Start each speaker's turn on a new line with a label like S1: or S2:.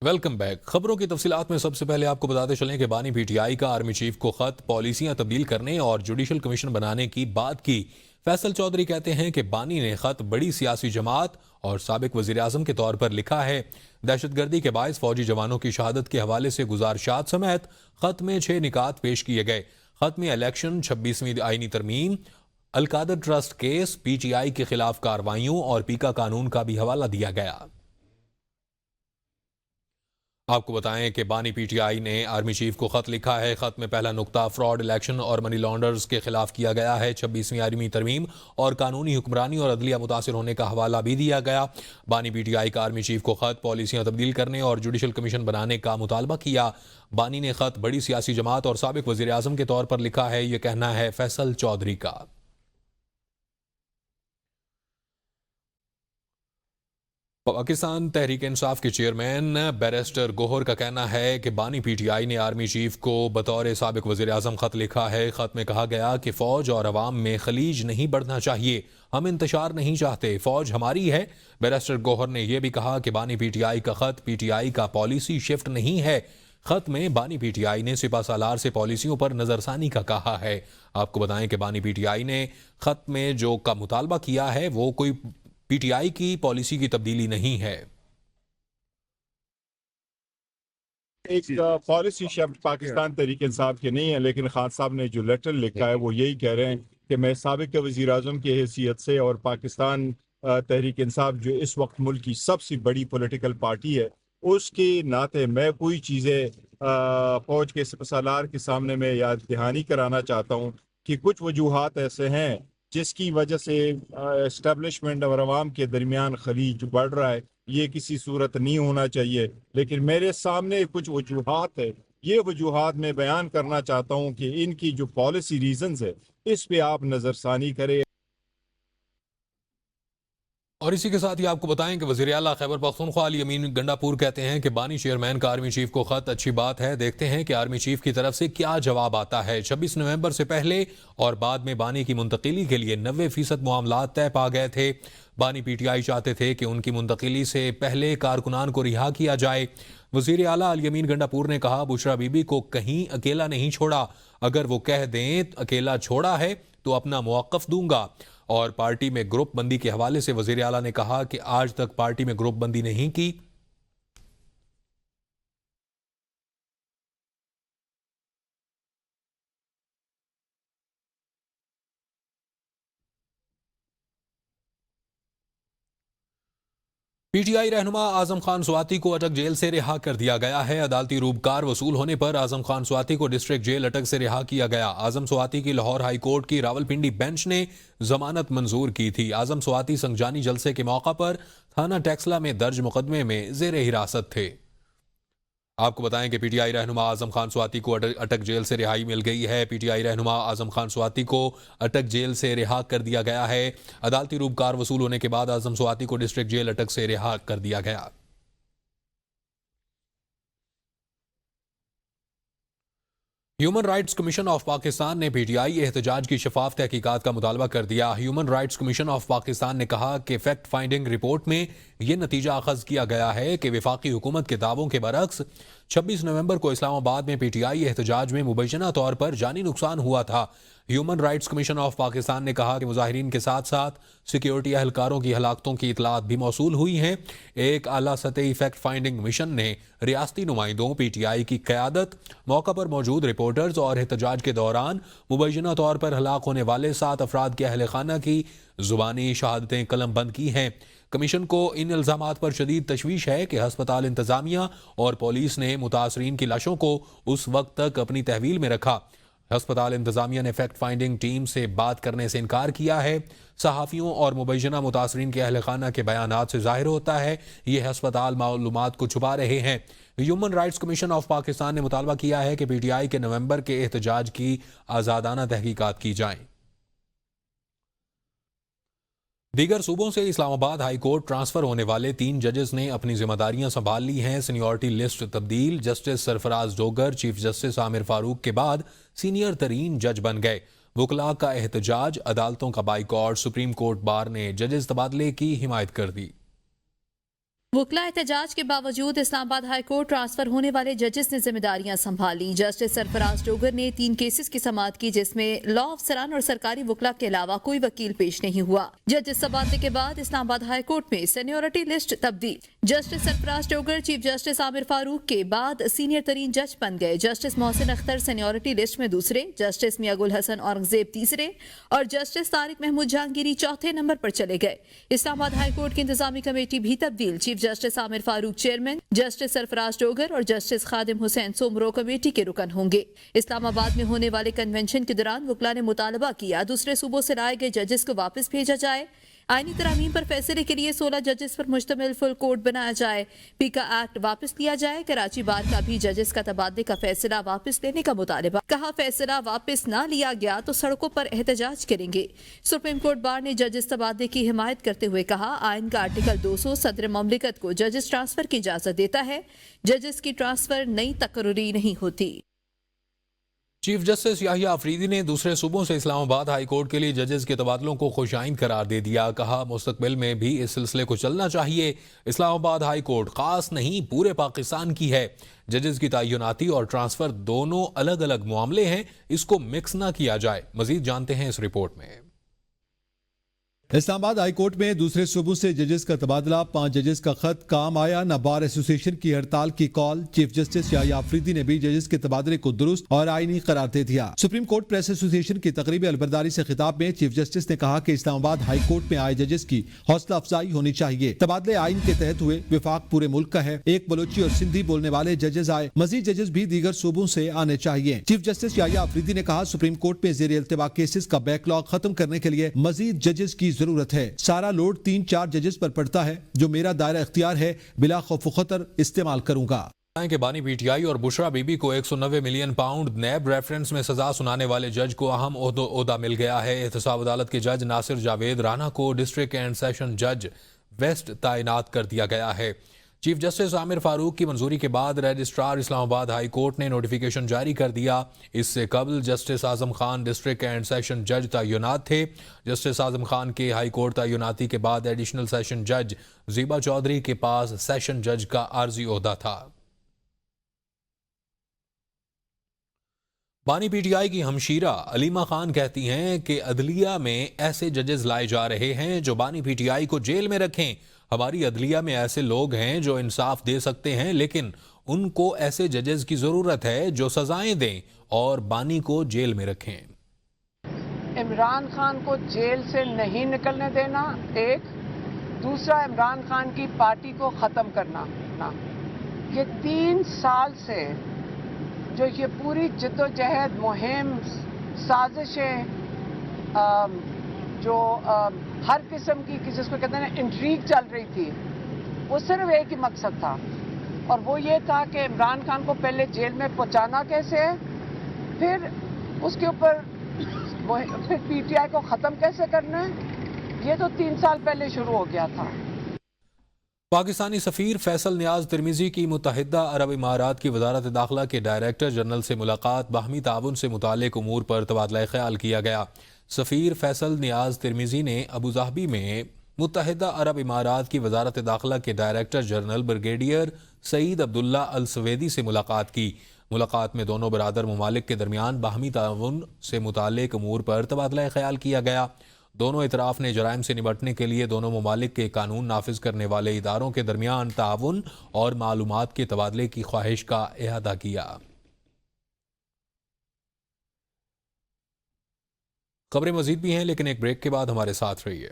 S1: Welcome back. खबरों की तफसीलात में सबसे पहले आपको बताते चलें कि बानी पीटीआई का आर्मी चीफ को खत पॉलिसियां तब्दील करने और जुडिशल कमीशन बनाने की बात की। फैसल चौधरी कहते हैं कि बानी ने खत बड़ी सियासी जमात और साबिक वजीर आजम के तौर पर लिखा है। दहशतगर्दी के बायस फौजी जवानों की शहादत के हवाले से गुजारिशात समेत खत में 6 निकात पेश किए गए। खत में इलेक्शन, 26वीं आईनी तरमीम, अलकादर ट्रस्ट केस, पीटीआई के खिलाफ कार्रवाइयों और पीका कानून का भी हवाला दिया गया। आपको बताएं कि बानी पीटीआई ने आर्मी चीफ को खत लिखा है। खत में पहला नुक्ता फ्रॉड, इलेक्शन और मनी लॉन्डर्स के खिलाफ किया गया है। 26वीं आर्मी तरमीम और कानूनी हुक्मरानी और अदलिया मुतासिर होने का हवाला भी दिया गया। बानी पीटीआई का आर्मी चीफ को खत पॉलिसियां तब्दील करने और जुडिशल कमीशन बनाने का मुतालबा किया। बानी ने खत बड़ी सियासी जमात और साबिक वजीर आजम के तौर पर लिखा है, यह कहना है फैसल चौधरी का। पाकिस्तान तहरीक इंसाफ के चेयरमैन बैरिस्टर गोहर का कहना है कि बानी पीटीआई ने आर्मी चीफ को बतौर साबिक वजीर आजम खत लिखा है। खत में कहा गया कि फौज और अवाम में खलीज नहीं बढ़ना चाहिए, हम इंतशार नहीं चाहते, फौज हमारी है। बैरिस्टर गोहर ने यह भी कहा कि बानी पीटीआई का खत पीटीआई का पॉलिसी शिफ्ट नहीं है। खत में बानी पीटीआई ने सिपा सालार से पॉलिसियों पर नजरसानी का कहा है। आपको बताएं कि बानी पीटीआई ने खत में जो का मुतालबा किया है वो कोई पीटीआई की पॉलिसी की तब्दीली नहीं है।
S2: एक पॉलिसी शिफ्ट पाकिस्तान तहरीक इंसाफ के नहीं है, लेकिन खान साहब ने जो लेटर लिखा है वो यही कह रहे हैं कि मैं साबिक वज़ीर आज़म की हैसियत से और पाकिस्तान तहरीक इंसाफ जो इस वक्त मुल्क की सबसे बड़ी पॉलिटिकल पार्टी है उसके नाते मैं कोई चीज़ें फौज के सालार के सामने मैं याद दहानी कराना चाहता हूँ कि कुछ वजूहात ऐसे हैं जिसकी वजह से इस्टेब्लिशमेंट और अवाम के दरमियान खलीज बढ़ रहा है। ये किसी सूरत नहीं होना चाहिए, लेकिन मेरे सामने कुछ वजूहात है। ये वजूहात मैं बयान करना चाहता हूँ कि इनकी जो पॉलिसी रीजंस है इस पे आप नज़रसानी करें।
S1: और इसी के साथ ही आपको बताएं कि वज़ीर आला खैबर पख्तूनख्वा अली अमीन गंडापुर कहते हैं कि बानी चेयरमैन का आर्मी चीफ को खत अच्छी बात है, देखते हैं कि आर्मी चीफ की तरफ से क्या जवाब आता है। 26 नवंबर से पहले और बाद में बानी की मुंतकिली के लिए 90% मामला तय पा गए थे। बानी पीटीआई चाहते थे कि उनकी मुंतकिली से पहले कारकुनान को रिहा किया जाए। वज़ीर आला अली अमीन गंडापुर ने कहा, बुशरा बीबी को कहीं अकेला नहीं छोड़ा, अगर वो कह दें अकेला छोड़ा है तो अपना मौक़िफ़ दूंगा। और पार्टी में ग्रुप बंदी के हवाले से वज़ीर आला ने कहा कि आज तक पार्टी में ग्रुप बंदी नहीं की। पीटीआई रहनुमा आजम खान स्वाति को अटक जेल से रिहा कर दिया गया है। अदालती रूबकार वसूल होने पर आजम खान स्वाति को डिस्ट्रिक्ट जेल अटक से रिहा किया गया। आजम स्वाति की लाहौर हाई कोर्ट की रावलपिंडी बेंच ने जमानत मंजूर की थी। आजम स्वाति संगजानी जलसे के मौका पर थाना टैक्सला में दर्ज मुकदमे में जेर हिरासत थे। आपको बताएं कि पीटीआई रहनुमा आजम खान स्वाति को अटक जेल से रिहाई मिल गई है। पीटीआई रहनुमा आजम खान स्वाति को अटक जेल से रिहा कर दिया गया है। अदालती रूबकार वसूल होने के बाद आजम स्वाति को डिस्ट्रिक्ट जेल अटक से रिहा कर दिया गया। Human rights commission of Pakistan ने पीटीआई एहतजाज की शफाफ तहकीकात का मुतालबा कर दिया। Human rights commission of Pakistan ने कहा कि फैक्ट फाइंडिंग रिपोर्ट में यह नतीजा अखज़ किया गया है कि वफाकी हुकूमत के दावों के बरक्स 26 नवंबर को इस्लामाबाद में पीटीआई एहतजाज में मुबैना तौर पर जानी नुकसान हुआ था। Human rights commission of Pakistan ने कहा कि मुजाहिरीन के साथ साथ सिक्योरिटी अहलकारों की हलाकतों की इतलात भी मौसूल हुई हैं। एक आला सतही फैक्ट फाइंडिंग मिशन ने रियासती नुमाइंदों, पीटीआई की क़यादत, मौका पर मौजूद रिपोर्टर्स और एहतजाज के दौरान मुबैना तौर पर हलाक होने वाले 7 अफराद के अहल खाना की जुबानी शहादतें कलम बंद की हैं। कमीशन को इन इल्जामात पर शदीद तशवीश है कि हस्पताल इंतजामिया और पुलिस ने मुतासरीन की लाशों को उस वक्त तक अपनी तहवील में रखा। हस्पताल इंतजामिया ने फैक्ट फाइंडिंग टीम से बात करने से इनकार किया है। सहाफ़ियों और मुबैना मुतासरीन के अहल खाना के बयानात से जाहिर होता है ये हस्पताल मालूमात को छुपा रहे हैं। Human rights commission of Pakistan ने मुतालबा किया है कि पीटीआई के नवंबर के एहतजाज की आज़ादाना तहकीकात की जाएं। दीगर सूबों से इस्लामाबाद हाई कोर्ट ट्रांसफर होने वाले 3 जजेस ने अपनी जिम्मेदारियां संभाल ली हैं। सीनियरिटी लिस्ट तब्दील, justice Sarfaraz Dogar chief justice Aamir Farooq के बाद सीनियर तरीन जज बन गए। वकला का एहतजाज, अदालतों का बाइकॉट, सुप्रीम कोर्ट बार ने जजेस तबादले की हिमायत कर दी।
S3: वकला एहतजाज के बावजूद इस्लामाबाद हाई कोर्ट ट्रांसफर होने वाले जजेस ने जिम्मेदारियां संभाली। जस्टिस सरफराज डोगर ने 3 केसेस की समाअत की, जिसमें लॉ अफसरान और सरकारी वकला के अलावा कोई वकील पेश नहीं हुआ। जजेस तबादले के बाद इस्लामाबाद हाई कोर्ट में सीनियरिटी लिस्ट तब्दील। Justice Sarfaraz Dogar chief justice Aamir Farooq के बाद सीनियर तरीन जज बन गए। Justice Mohsin Akhtar seniority list में दूसरे, जस्टिस मियां गुल हसन औरंगजेब तीसरे और जस्टिस तारिक महमूद जहांगीरी चौथे नंबर पर चले गए। इस्लामाबाद हाई कोर्ट की इंतजामी कमेटी भी तब्दील। Chief justice Aamir Farooq chairman, justice Sarfaraz Dogar और जस्टिस खादिम हुसैन सोमरो कमेटी के रुकन होंगे। इस्लामाबाद में होने वाले कन्वेंशन के दौरान वकला ने मुतालबा किया दूसरे सूबों से लाए गए जजेस को वापस भेजा जाए। आईनी तरामीम पर फैसले के लिए 16 जजेस पर मुश्तमिल फुल कोर्ट बनाया जाए। पीका एक्ट वापस लिया जाए। कराची बार का भी जजेस का तबादले का फैसला वापस लेने का मुतालबा। कहा फैसला वापस ना लिया गया तो सड़कों पर एहतजाज करेंगे। सुप्रीम कोर्ट बार ने जजेस तबादले की हिमायत करते हुए कहा, आइन का आर्टिकल 200 सदर ममलिकत को जजेस ट्रांसफर की इजाजत देता है। जजेस की ट्रांसफर नई तकर्री नहीं होती।
S1: चीफ जस्टिस याहिया अफरीदी ने दूसरे सूबों से इस्लामाबाद हाई कोर्ट के लिए जजेस के तबादलों को खुशाइन करार दे दिया। कहा, मुस्तकबिल में भी इस सिलसिले को चलना चाहिए। इस्लामाबाद हाई कोर्ट खास नहीं पूरे पाकिस्तान की है। जजेस की तयनाती और ट्रांसफर दोनों अलग अलग मामले हैं, इसको मिक्स ना किया जाए। मजीद जानते हैं इस रिपोर्ट में।
S4: इस्लामाबाद हाई कोर्ट में दूसरे सूबों से जजेस का तबादला, 5 जजेस का खत काम आया न बार एसोसिएशन की हड़ताल की call. Chief justice Yahya Afridi ने भी जजेस के तबादले को दुरुस्त और आईनी करार दे दिया। सुप्रीम कोर्ट प्रेस एसोसिएशन की तकरीबी अलबरदारी से खिताब में चीफ जस्टिस ने कहा कि इस्लामाबाद हाई कोर्ट में आए जजेस की हौसला अफजाई होनी चाहिए। तबादले आइन के तहत हुए, विफाक पूरे मुल्क का है। एक बलोची और सिंधी बोलने वाले जजेस आए, मजीद जजेस भी दीगर सूबों से आने चाहिए। चीफ जस्टिस याहिया अफरीदी ने कहा, सुप्रीम कोर्ट में जेर इल्तिवा केसेस का बैकलॉग खत्म करने के लिए मजीद जजेस की जरूरत है। सारा लोड 3-4 जजेस पर पड़ता है, जो मेरा दायरा इख्तियार है बिला खौफ खतर इस्तेमाल करूंगा।
S1: के बानी पीटीआई और बुशरा बीबी को 190 मिलियन पाउंड नैब रेफरेंस में सजा सुनाने वाले जज को अहम ओहदा मिल गया है। एहतसाब अदालत के जज नासिर जावेद राना को डिस्ट्रिक्ट एंड सेशन जज वेस्ट तैनात कर दिया गया है। चीफ जस्टिस आमिर फारूक की मंजूरी के बाद रजिस्ट्रार इस्लामाबाद हाई कोर्ट ने नोटिफिकेशन जारी कर दिया। इससे कबल justice Azam Khan district and session जज तैनात थे। जस्टिस आजम खान के हाई कोर्ट तैनाती के बाद एडिशनल सेशन जज ज़ीबा चौधरी के पास सेशन जज का आर्जी ओहदा था। बानी पीटीआई की हमशीरा अलीमा खान कहती हैं कि अदलिया में ऐसे जजेस लाए जा रहे हैं जो बानी पीटीआई को जेल में रखें। हमारी अदलिया में ऐसे लोग हैं जो इंसाफ दे सकते हैं, लेकिन उनको ऐसे जजेस की जरूरत है जो सजाएं दें और बानी को जेल में रखें।
S5: इमरान खान को जेल से नहीं निकलने देना एक, दूसरा इमरान खान की पार्टी को ख़त्म करना। ये 3 साल से जो ये पूरी जिद्दोजहद मुहिम साजिशें जो हर किस्म की जिसको कहते हैं इंट्रीग चल रही थी, वो सिर्फ एक ही मकसद था और वो ये था कि इमरान खान को पहले जेल में पहुंचाना कैसे है, फिर उसके ऊपर फिर पीटीआई को ख़त्म कैसे करना है। ये तो 3 साल पहले शुरू हो गया था।
S1: पाकिस्तानी सफ़ीर फैसल नियाज तिरमिज़ी की मुत्तहिदा अरब इमारात की वजारत दाखिला के डायरेक्टर जनरल से मुलाकात, बाहमी ताउन से मुताल्लिक़ उमूर पर तबादला ख्याल किया गया। सफ़ीर फैसल नियाज तिरमिज़ी ने अबूधाबी में मुत्तहिदा अरब इमारात की वजारत दाखिला के director general brigadier Saeed Abdullah अल सवेदी से मुलाकात की। मुलाकात में दोनों बरादर ममालिक के दरमियान बाहमी ताउन से मुताल्लिक़ उमूर पर तबादला ख्याल किया गया। दोनों इतराफ़ ने जराइम से निपटने के लिए दोनों ममालिक के कानून नाफिज करने वाले इदारों के दरमियान ताउन और मालूमात के तबादले की ख्वाहिश का इहादा किया। खबरें मजीद भी हैं, लेकिन एक ब्रेक के बाद हमारे साथ रहिए।